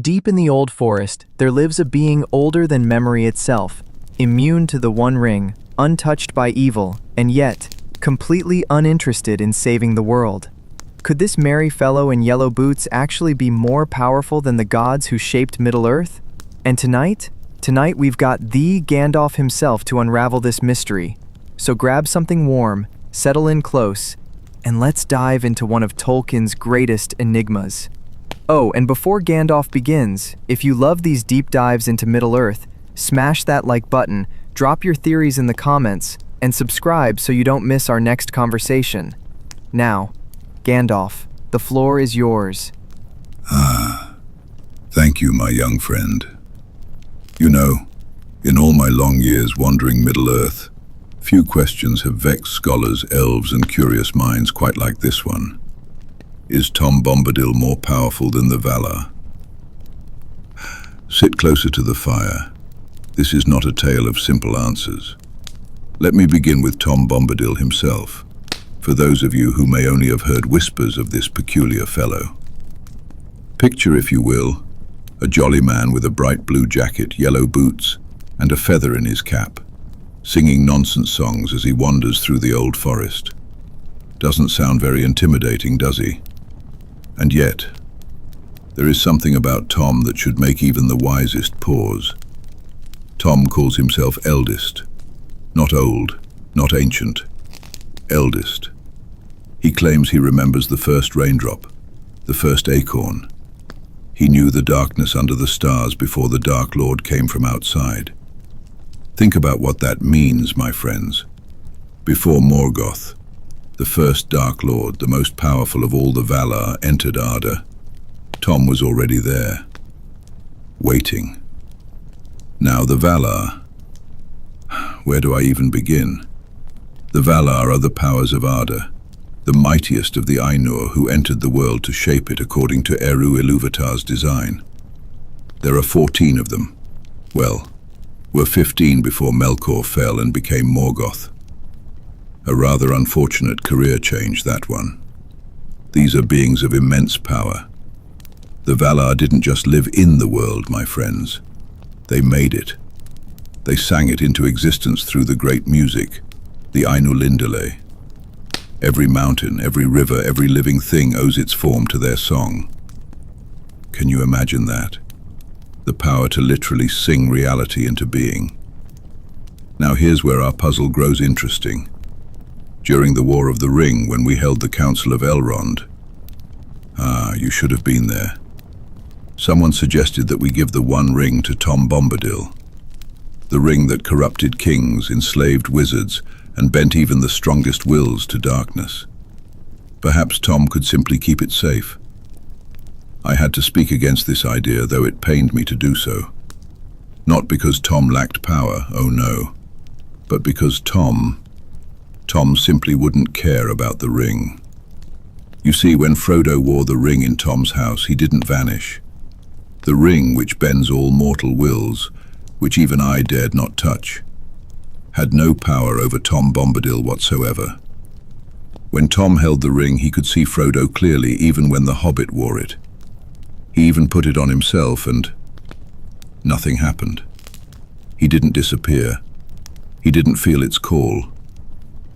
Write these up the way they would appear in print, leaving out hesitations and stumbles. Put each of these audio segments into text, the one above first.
Deep in the old forest, there lives a being older than memory itself, immune to the One Ring, untouched by evil, and yet completely uninterested in saving the world. Could this merry fellow in yellow boots actually be more powerful than the gods who shaped Middle-earth? And tonight we've got the Gandalf himself to unravel this mystery. So grab something warm, settle in close, and let's dive into one of Tolkien's greatest enigmas. Oh, and before Gandalf begins, if you love these deep dives into Middle-earth, smash that like button, drop your theories in the comments, and subscribe so you don't miss our next conversation. Now, Gandalf, the floor is yours. Thank you, my young friend. You know, in all my long years wandering Middle-earth, few questions have vexed scholars, elves, and curious minds quite like this one. Is Tom Bombadil more powerful than the Valar? Sit closer to the fire. This is not a tale of simple answers. Let me begin with Tom Bombadil himself, for those of you who may only have heard whispers of this peculiar fellow. Picture, if you will, a jolly man with a bright blue jacket, yellow boots, and a feather in his cap, singing nonsense songs as he wanders through the old forest. Doesn't sound very intimidating, does he? And yet, there is something about Tom that should make even the wisest pause. Tom calls himself eldest. Not old, not ancient. Eldest. He claims he remembers the first raindrop, the first acorn. He knew the darkness under the stars before the Dark Lord came from outside. Think about what that means, my friends. Before Morgoth, the first Dark Lord, the most powerful of all the Valar, entered Arda, Tom was already there, waiting. Now the Valar, where do I even begin? The Valar are the powers of Arda, the mightiest of the Ainur who entered the world to shape it according to Eru Ilúvatar's design. There are 14 of them. Well, were 15 before Melkor fell and became Morgoth. A rather unfortunate career change, that one. These are beings of immense power. The Valar didn't just live in the world, my friends. They made it. They sang it into existence through the great music, the Ainur. Every mountain, every river, every living thing owes its form to their song. Can you imagine that? The power to literally sing reality into being. Now here's where our puzzle grows interesting. During the War of the Ring, when we held the Council of Elrond. You should have been there. Someone suggested that we give the One Ring to Tom Bombadil. The ring that corrupted kings, enslaved wizards, and bent even the strongest wills to darkness. Perhaps Tom could simply keep it safe. I had to speak against this idea, though it pained me to do so. Not because Tom lacked power, oh no, but because Tom simply wouldn't care about the ring. You see, when Frodo wore the ring in Tom's house, he didn't vanish. The ring, which bends all mortal wills, which even I dared not touch, had no power over Tom Bombadil whatsoever. When Tom held the ring, he could see Frodo clearly, even when the Hobbit wore it. He even put it on himself, and nothing happened. He didn't disappear. He didn't feel its call.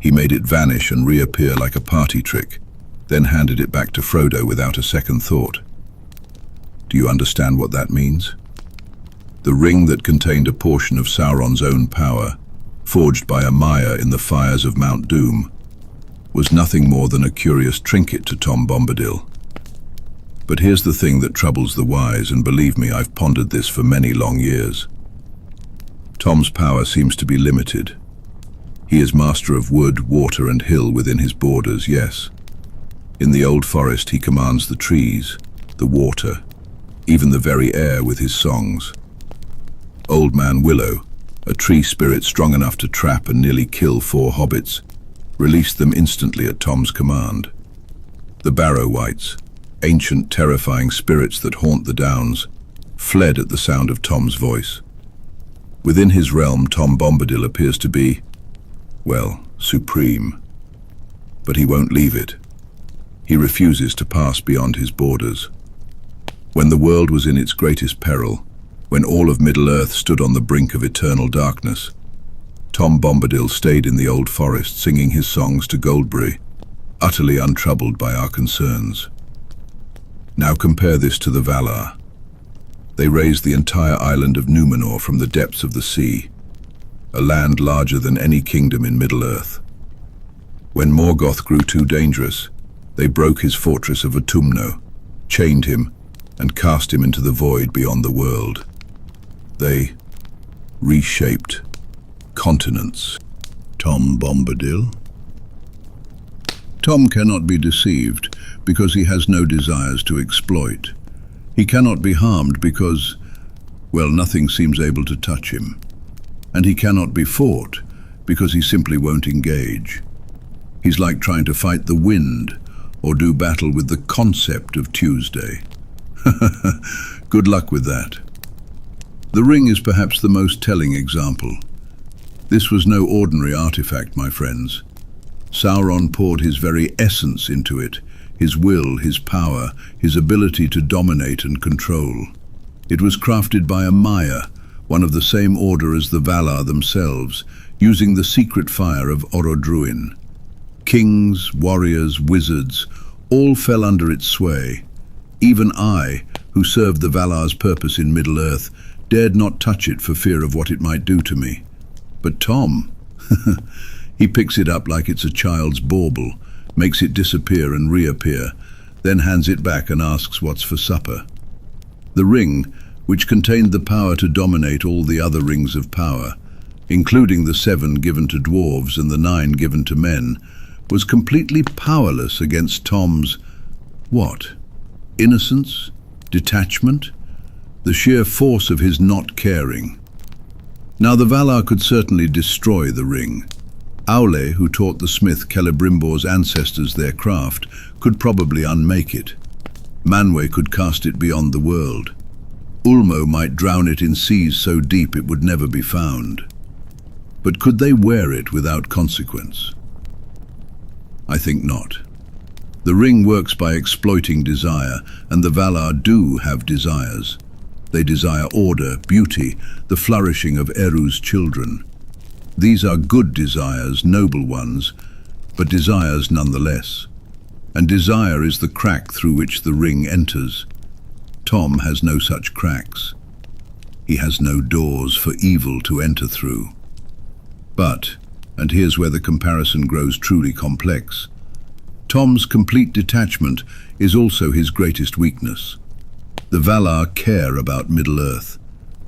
He made it vanish and reappear like a party trick, then handed it back to Frodo without a second thought. Do you understand what that means? The ring that contained a portion of Sauron's own power, forged by a Maya in the fires of Mount Doom, was nothing more than a curious trinket to Tom Bombadil. But here's the thing that troubles the wise, and believe me, I've pondered this for many long years. Tom's power seems to be limited. He is master of wood, water, and hill within his borders, yes. In the old forest he commands the trees, the water, even the very air with his songs. Old Man Willow, a tree spirit strong enough to trap and nearly kill 4 hobbits, released them instantly at Tom's command. The Barrow-wights, ancient terrifying spirits that haunt the downs, fled at the sound of Tom's voice. Within his realm, Tom Bombadil appears to be, well, supreme. But he won't leave it. He refuses to pass beyond his borders. When the world was in its greatest peril, when all of Middle-earth stood on the brink of eternal darkness, Tom Bombadil stayed in the old forest singing his songs to Goldberry, utterly untroubled by our concerns. Now compare this to the Valar. They raised the entire island of Númenor from the depths of the sea, a land larger than any kingdom in Middle-earth. When Morgoth grew too dangerous, they broke his fortress of Utumno, chained him, and cast him into the void beyond the world. They reshaped continents. Tom Bombadil? Tom cannot be deceived because he has no desires to exploit. He cannot be harmed because, well, nothing seems able to touch him. And he cannot be fought because he simply won't engage. He's like trying to fight the wind or do battle with the concept of Tuesday. Good luck with that. The ring is perhaps the most telling example. This was no ordinary artifact, my friends. Sauron poured his very essence into it, his will, his power, his ability to dominate and control. It was crafted by a Maya, one of the same order as the Valar themselves, using the secret fire of Orodruin. Kings, warriors, wizards, all fell under its sway. Even I, who served the Valar's purpose in Middle-earth, dared not touch it for fear of what it might do to me. But Tom, he picks it up like it's a child's bauble, makes it disappear and reappear, then hands it back and asks what's for supper. The ring, which contained the power to dominate all the other rings of power, including the 7 given to dwarves and the 9 given to men, was completely powerless against Tom's, what? Innocence? Detachment? The sheer force of his not caring. Now the Valar could certainly destroy the ring. Aule, who taught the smith Celebrimbor's ancestors their craft, could probably unmake it. Manwë could cast it beyond the world. Ulmo might drown it in seas so deep it would never be found. But could they wear it without consequence? I think not. The ring works by exploiting desire, and the Valar do have desires. They desire order, beauty, the flourishing of Eru's children. These are good desires, noble ones, but desires nonetheless. And desire is the crack through which the ring enters. Tom has no such cracks. He has no doors for evil to enter through. But, and here's where the comparison grows truly complex, Tom's complete detachment is also his greatest weakness. The Valar care about Middle-earth.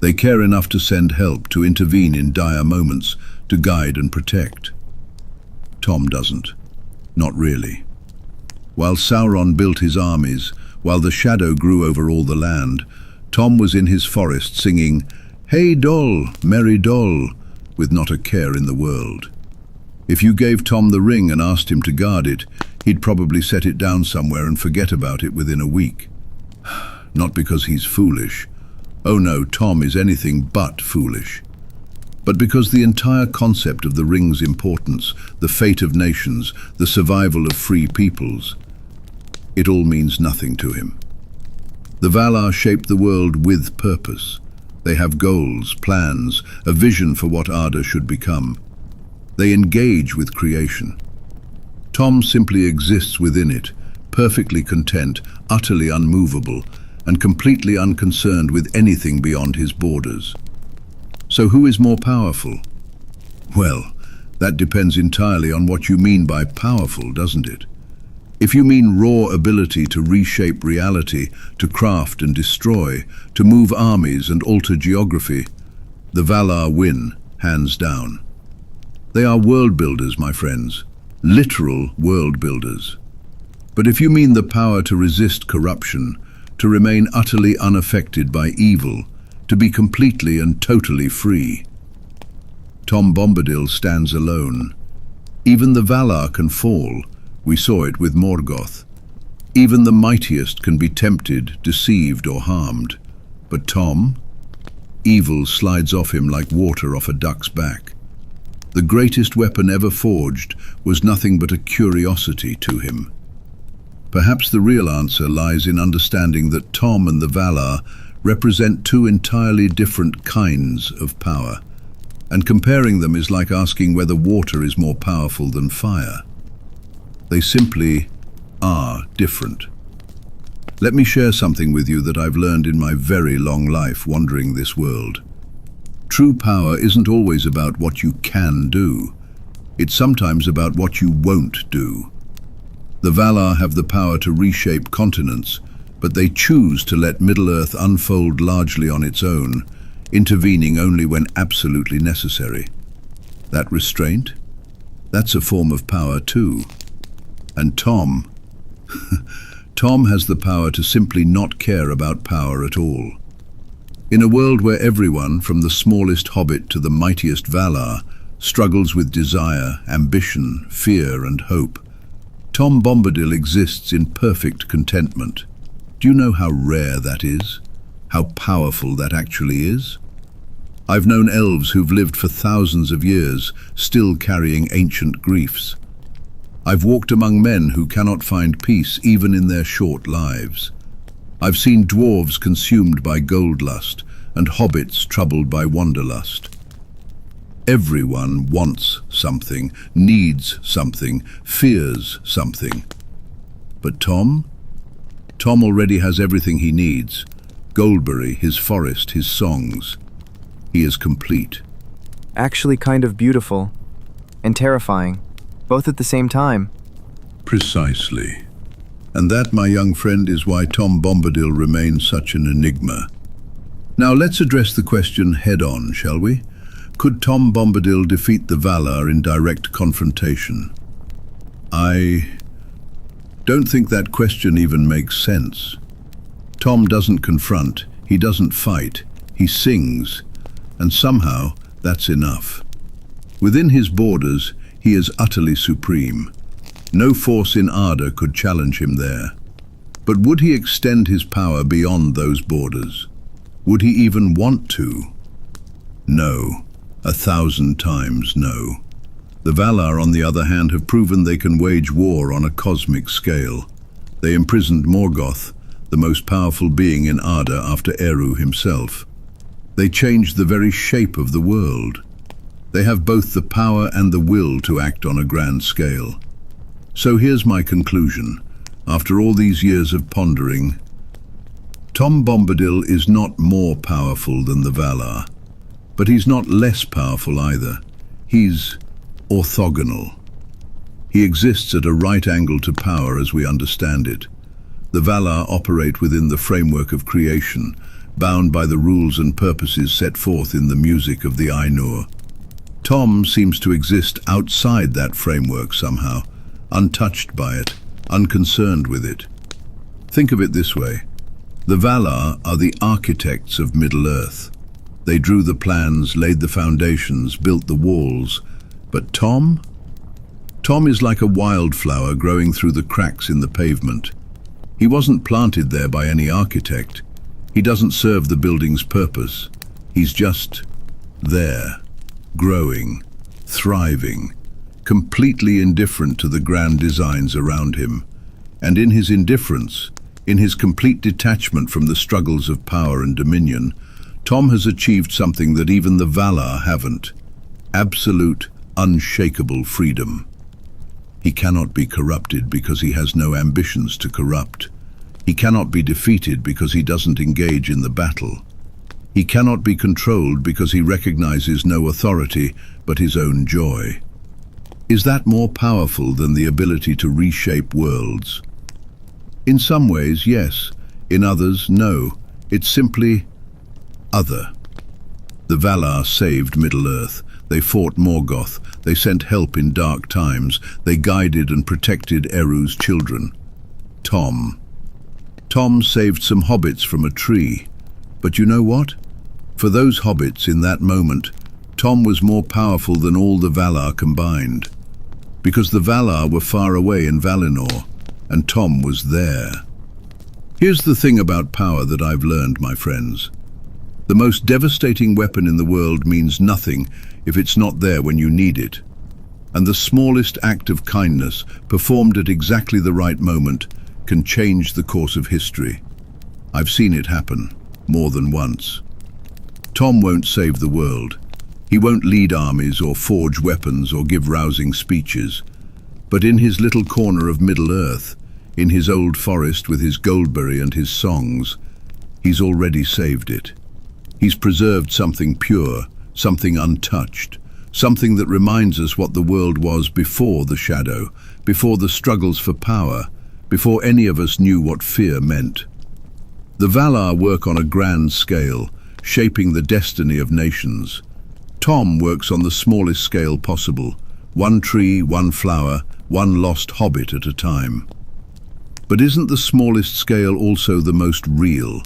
They care enough to send help, to intervene in dire moments, to guide and protect. Tom doesn't. Not really. While Sauron built his armies, while the shadow grew over all the land, Tom was in his forest singing, "Hey Dol, merry Dol," with not a care in the world. If you gave Tom the ring and asked him to guard it, he'd probably set it down somewhere and forget about it within a week. Not because he's foolish. Oh no, Tom is anything but foolish. But because the entire concept of the ring's importance, the fate of nations, the survival of free peoples, it all means nothing to him. The Valar shape the world with purpose. They have goals, plans, a vision for what Arda should become. They engage with creation. Tom simply exists within it, perfectly content, utterly unmovable, and completely unconcerned with anything beyond his borders. So who is more powerful? Well, that depends entirely on what you mean by powerful, doesn't it? If you mean raw ability to reshape reality, to craft and destroy, to move armies and alter geography, the Valar win, hands down. They are world builders, my friends, literal world builders. But if you mean the power to resist corruption, to remain utterly unaffected by evil, to be completely and totally free, Tom Bombadil stands alone. Even the Valar can fall. We saw it with Morgoth. Even the mightiest can be tempted, deceived, or harmed. But Tom? Evil slides off him like water off a duck's back. The greatest weapon ever forged was nothing but a curiosity to him. Perhaps the real answer lies in understanding that Tom and the Valar represent two entirely different kinds of power, and comparing them is like asking whether water is more powerful than fire. They simply are different. Let me share something with you that I've learned in my very long life wandering this world. True power isn't always about what you can do. It's sometimes about what you won't do. The Valar have the power to reshape continents, but they choose to let Middle-earth unfold largely on its own, intervening only when absolutely necessary. That restraint? That's a form of power too. And Tom has the power to simply not care about power at all. In a world where everyone, from the smallest hobbit to the mightiest Valar, struggles with desire, ambition, fear and hope, Tom Bombadil exists in perfect contentment. Do you know how rare that is? How powerful that actually is? I've known elves who've lived for thousands of years, still carrying ancient griefs. I've walked among men who cannot find peace even in their short lives. I've seen dwarves consumed by gold lust and hobbits troubled by wanderlust. Everyone wants something, needs something, fears something. But Tom already has everything he needs. Goldberry, his forest, his songs. He is complete. Actually kind of beautiful and terrifying, both at the same time. Precisely. And that, my young friend, is why Tom Bombadil remains such an enigma. Now let's address the question head-on, shall we? Could Tom Bombadil defeat the Valar in direct confrontation? I don't think that question even makes sense. Tom doesn't confront, he doesn't fight, he sings, and somehow that's enough. Within his borders, he is utterly supreme. No force in Arda could challenge him there. But would he extend his power beyond those borders? Would he even want to? No. 1,000 times no. The Valar, on the other hand, have proven they can wage war on a cosmic scale. They imprisoned Morgoth, the most powerful being in Arda after Eru himself. They changed the very shape of the world. They have both the power and the will to act on a grand scale. So here's my conclusion. After all these years of pondering, Tom Bombadil is not more powerful than the Valar. But he's not less powerful either. He's orthogonal. He exists at a right angle to power as we understand it. The Valar operate within the framework of creation, bound by the rules and purposes set forth in the music of the Ainur. Tom seems to exist outside that framework somehow, untouched by it, unconcerned with it. Think of it this way. The Valar are the architects of Middle-earth. They drew the plans, laid the foundations, built the walls. But Tom? Tom is like a wildflower growing through the cracks in the pavement. He wasn't planted there by any architect. He doesn't serve the building's purpose. He's just there, growing, thriving, completely indifferent to the grand designs around him. And in his indifference, in his complete detachment from the struggles of power and dominion, Tom has achieved something that even the Valar haven't. Absolute, unshakable freedom. He cannot be corrupted because he has no ambitions to corrupt. He cannot be defeated because he doesn't engage in the battle. He cannot be controlled because he recognizes no authority but his own joy. Is that more powerful than the ability to reshape worlds? In some ways, yes. In others, no. It's simply other. The Valar saved Middle-earth. They fought Morgoth. They sent help in dark times. They guided and protected Eru's children. Tom saved some hobbits from a tree. But you know what? For those hobbits in that moment, Tom was more powerful than all the Valar combined. Because the Valar were far away in Valinor, and Tom was there. Here's the thing about power that I've learned, my friends. The most devastating weapon in the world means nothing if it's not there when you need it. And the smallest act of kindness, performed at exactly the right moment, can change the course of history. I've seen it happen more than once. Tom won't save the world. He won't lead armies or forge weapons or give rousing speeches. But in his little corner of Middle-earth, in his old forest with his goldberry and his songs, he's already saved it. He's preserved something pure, something untouched, something that reminds us what the world was before the shadow, before the struggles for power, before any of us knew what fear meant. The Valar work on a grand scale, shaping the destiny of nations. Tom works on the smallest scale possible, one tree, one flower, one lost hobbit at a time. But isn't the smallest scale also the most real?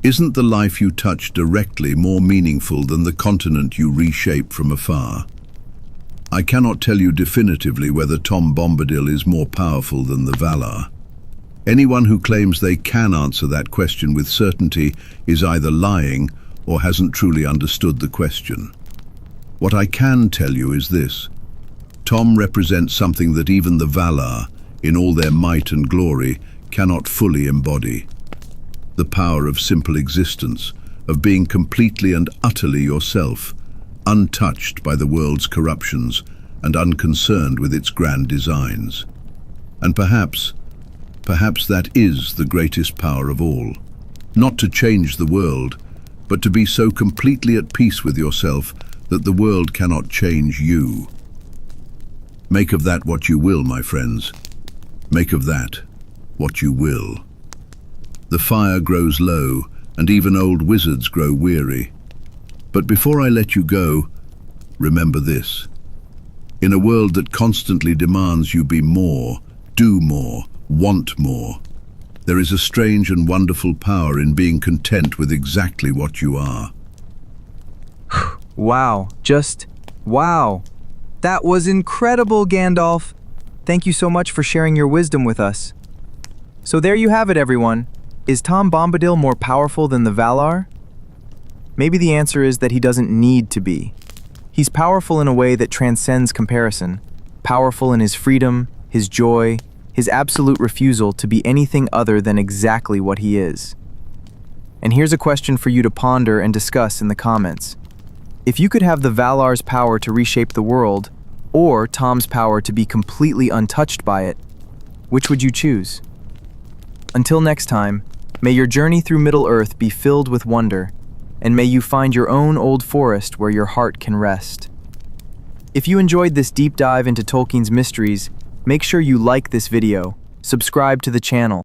Isn't the life you touch directly more meaningful than the continent you reshape from afar? I cannot tell you definitively whether Tom Bombadil is more powerful than the Valar. Anyone who claims they can answer that question with certainty is either lying or hasn't truly understood the question. What I can tell you is this: Tom represents something that even the Valar, in all their might and glory, cannot fully embody. The power of simple existence, of being completely and utterly yourself, untouched by the world's corruptions and unconcerned with its grand designs. And perhaps that is the greatest power of all. Not to change the world, but to be so completely at peace with yourself that the world cannot change you. Make of that what you will, my friends. Make of that what you will. The fire grows low, and even old wizards grow weary. But before I let you go, remember this. In a world that constantly demands you be more, do more, want more, there is a strange and wonderful power in being content with exactly what you are. Wow, just wow. That was incredible, Gandalf. Thank you so much for sharing your wisdom with us. So there you have it, everyone. Is Tom Bombadil more powerful than the Valar? Maybe the answer is that he doesn't need to be. He's powerful in a way that transcends comparison, powerful in his freedom, his joy, his absolute refusal to be anything other than exactly what he is. And here's a question for you to ponder and discuss in the comments. If you could have the Valar's power to reshape the world, or Tom's power to be completely untouched by it, which would you choose? Until next time, may your journey through Middle-earth be filled with wonder, and may you find your own old forest where your heart can rest. If you enjoyed this deep dive into Tolkien's mysteries, make sure you like this video, subscribe to the channel,